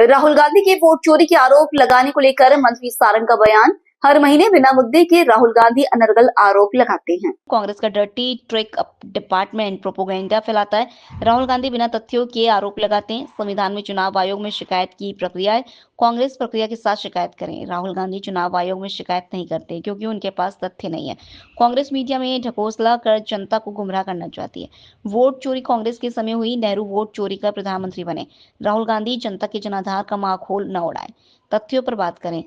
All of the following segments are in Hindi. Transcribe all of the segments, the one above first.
राहुल गांधी के वोट चोरी के आरोप लगाने को लेकर मंत्री सारंग का बयान। हर महीने बिना मुद्दे के राहुल गांधी अनर्गल आरोप लगाते हैं। कांग्रेस का डर्टी ट्रिक डिपार्टमेंट प्रोपोगेंडा फैलाता है। राहुल गांधी बिना तथ्यों के आरोप लगाते हैं। संविधान में चुनाव आयोग में शिकायत की प्रक्रिया है। कांग्रेस प्रक्रिया के साथ शिकायत करें। राहुल गांधी चुनाव आयोग में शिकायत नहीं करते क्योंकि उनके पास तथ्य नहीं है। कांग्रेस मीडिया में ढकोसला कर जनता को गुमराह करना चाहती है। वोट चोरी कांग्रेस के समय हुई। नेहरू वोट चोरी कर प्रधानमंत्री बने। राहुल गांधी जनता के जनाधार का माखोल न उड़ाए, तथ्यों पर बात करें।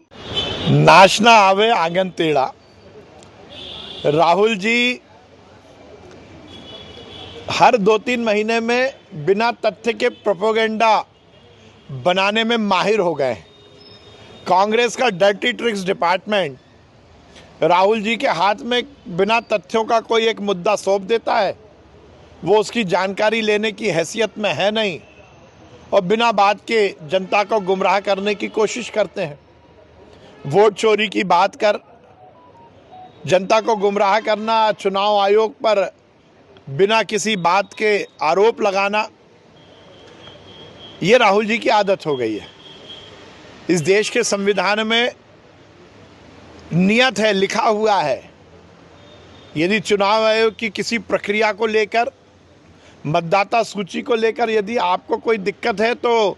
नाचना आवे आंगन टेढ़ा। राहुल जी हर 2-3 महीने में बिना तथ्य के प्रोपोगेंडा बनाने में माहिर हो गए। कांग्रेस का dirty tricks department Rahul ji के हाथ में बिना तथ्यों का कोई एक मुद्दा सौंप देता है। वो उसकी जानकारी लेने की हैसियत में है नहीं और बिना बात के जनता को गुमराह करने की कोशिश करते हैं। वोट चोरी की बात कर जनता को गुमराह करना, चुनाव आयोग पर बिना किसी बात के आरोप लगाना, ये राहुल जी की आदत हो गई है। इस देश के संविधान में नियत है, लिखा हुआ है, यदि चुनाव आयोग की किसी प्रक्रिया को लेकर, मतदाता सूची को लेकर यदि आपको कोई दिक्कत है तो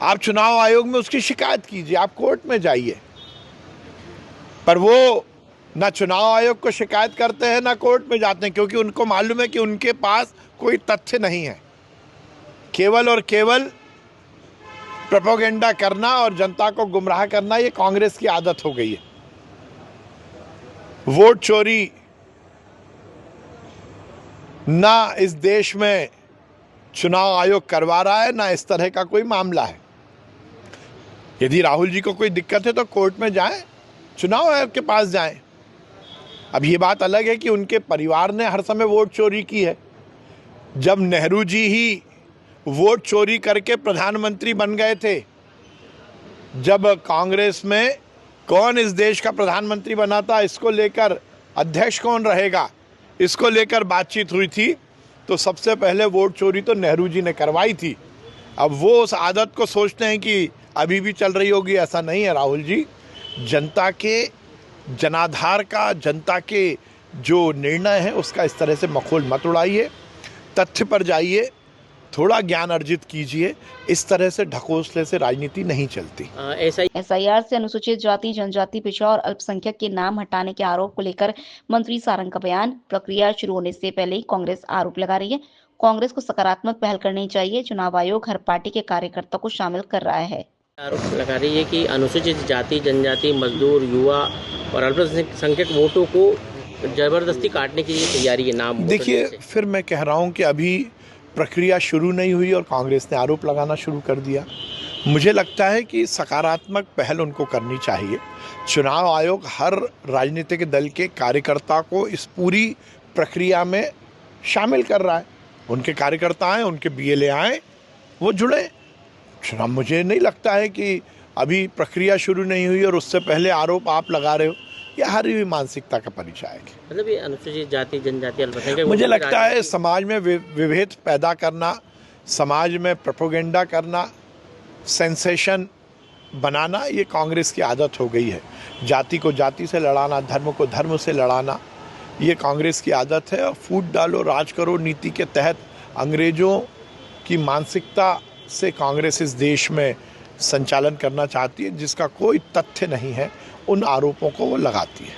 आप चुनाव आयोग में उसकी शिकायत कीजिए, आप कोर्ट में जाइए। पर वो ना चुनाव आयोग को शिकायत करते हैं ना कोर्ट में जाते हैं, क्योंकि उनको मालूम है कि उनके पास कोई तथ्य नहीं है। केवल और केवल प्रोपोगेंडा करना और जनता को गुमराह करना, ये कांग्रेस की आदत हो गई है। वोट चोरी ना इस देश में चुनाव आयोग करवा रहा है, ना इस तरह का कोई मामला है। यदि राहुल जी को कोई दिक्कत है तो कोर्ट में जाएं, चुनाव आयोग के पास जाएं। अब ये बात अलग है कि उनके परिवार ने हर समय वोट चोरी की है। जब नेहरू जी ही वोट चोरी करके प्रधानमंत्री बन गए थे, जब कांग्रेस में कौन इस देश का प्रधानमंत्री बना था, इसको लेकर अध्यक्ष कौन रहेगा, इसको लेकर बातचीत हुई थी, तो सबसे पहले वोट चोरी तो नेहरू जी ने करवाई थी। अब वो उस आदत को सोचते हैं कि अभी भी चल रही होगी, ऐसा नहीं है। राहुल जी जनता के जनाधार का, जनता के जो निर्णय है उसका इस तरह से मखौल मत उड़ाइए, तथ्य पर जाइए, थोड़ा ज्ञान अर्जित कीजिए। इस तरह से ढकोसले से राजनीति नहीं चलती। SIR से अनुसूचित जाति, जनजाति, पिछड़ा और अल्पसंख्यक के नाम हटाने के आरोप को लेकर मंत्री सारंग का बयान। प्रक्रिया शुरू होने से पहले ही कांग्रेस आरोप लगा रही है। कांग्रेस को सकारात्मक पहल करनी चाहिए। चुनाव आयोग हर पार्टी के कार्यकर्ता को शामिल कर रहा है। आरोप लगा रही है कि अनुसूचित जाति, जनजाति, मजदूर, युवा और अल्पसंख्यक वोटों को जबरदस्ती काटने की तैयारी है। नाम देखिए, फिर मैं कह रहा हूं कि अभी प्रक्रिया शुरू नहीं हुई और कांग्रेस ने आरोप लगाना शुरू कर दिया। मुझे लगता है कि सकारात्मक पहल उनको करनी चाहिए। चुनाव आयोग हर राजनीतिक दल के कार्यकर्ता को इस पूरी प्रक्रिया में शामिल कर रहा है। उनके कार्यकर्ता आए, उनके BLA आए, वो जुड़े। चुनाव, मुझे नहीं लगता है कि अभी प्रक्रिया शुरू नहीं हुई और उससे पहले आरोप आप लगा रहे हो, यह हारी हुई मानसिकता का परिचय है। मतलब ये अनुसूचित जाति, जनजाति, अल्पसंख्यक, मुझे लगता है समाज में विभेद पैदा करना, समाज में प्रोपोगेंडा करना, सेंसेशन बनाना, ये कांग्रेस की आदत हो गई है। जाति को जाति से लड़ाना, धर्म को धर्म से लड़ाना, ये कांग्रेस की आदत है। और फूट डालो राज करो नीति के तहत अंग्रेजों की मानसिकता से कांग्रेस इस देश में संचालन करना चाहती है, जिसका कोई तथ्य नहीं है। उन आरोपों को वो लगाती है।